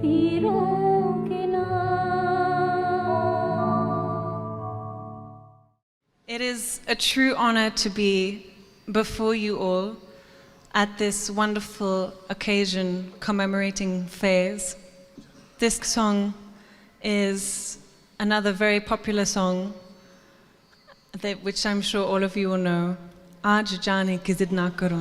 तीरों के It is a true honor to be before you all at this wonderful occasion commemorating Faiz. This song is another very popular song which I'm sure all of you will know. Aaj jaane ki zid na karo.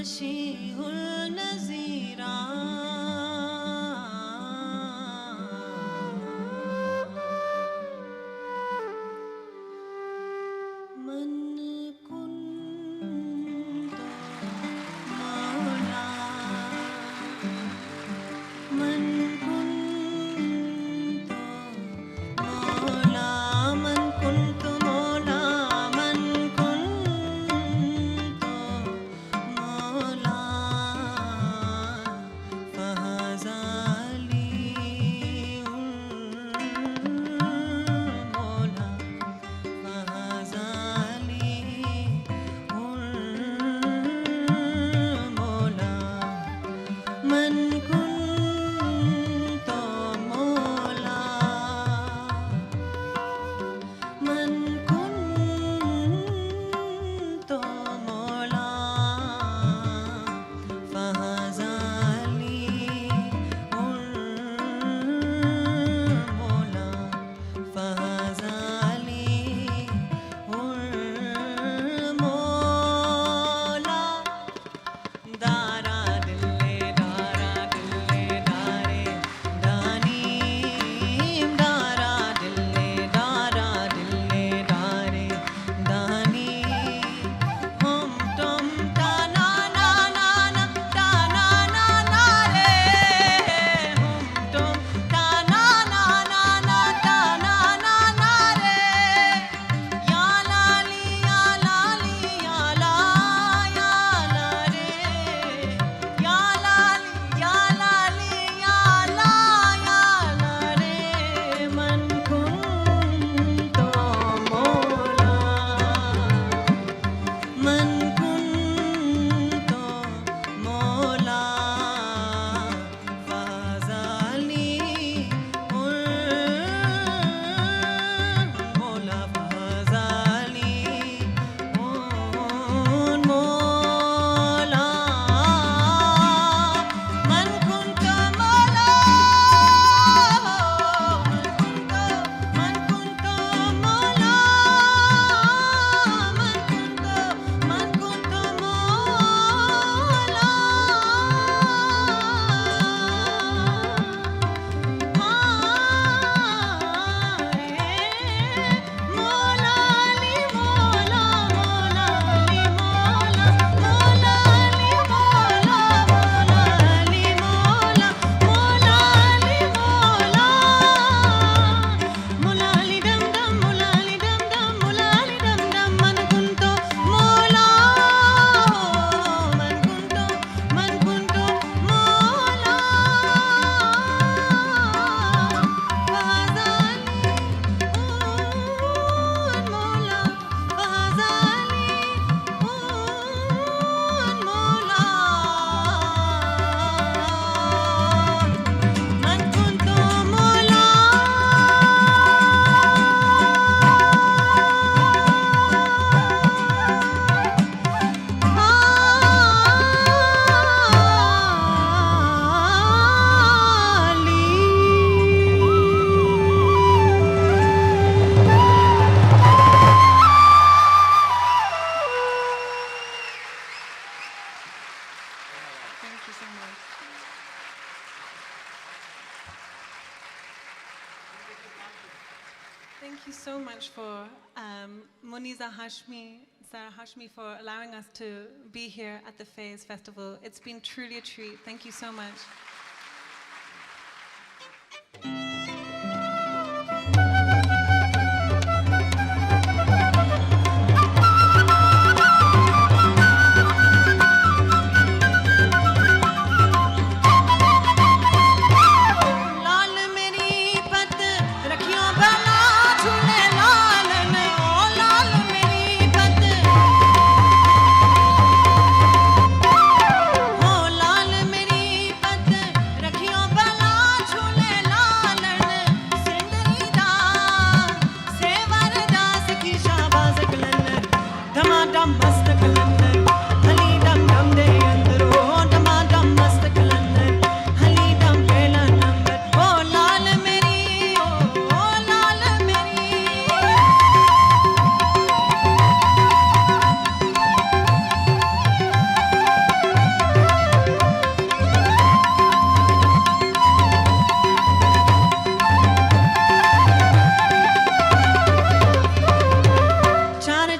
मशीहुल Nazira मन कुंत मौला मन कुंत मौला मन कुंत मौला मन कुंत मौला फहज़ाली मौला फहज़ाली मौला मन कुंत मौला मन कुंत मौला फहज़ाली मौला फहज़ाली मौला दारा दिल्ले दारे दानी दारा दिल्ले दारे दानी हम तुम ताना ना ना ना ताना ना ना रे हम तुम ताना ना ना ना ताना ना ना रे या लाली या लाली या ला रे या लाली या लाली या ला रे मन कुंत मौला मन कुंत मौला फहज़ाली मौला फहज़ाली मौला मन कुंत मौला मन कुंत मौला मन कुंत मौला मौला ली मौला मौला ली मौला मौला ली मौला मौला ली मौला मौला ली मौला मौला ली दम दम मौला ली दम दम मौला ली दम दम मन कुंतो मौला मन कुंतो मौला Thank you so much. Thank you so much for Moniza Hashmi, Sarah Hashmi, for allowing us to be here at the Fez Festival. It's been truly a treat. Thank you so much. लाल मेरी पत रखियो भला झूले लालन ओ लाल मेरी पत ओ लाल मेरी पत रखियो भला झूले लालन सिंदरी दा सेवर दा सखी शाबाज कलंदर धमाधम मस्त कलंदर हली दम दम दे अंदरो धमाधम मस्त कलंदर हली दम पहला नंबर ओ लाल मेरी ओ लाल मेरी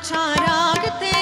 अच्छा राग ते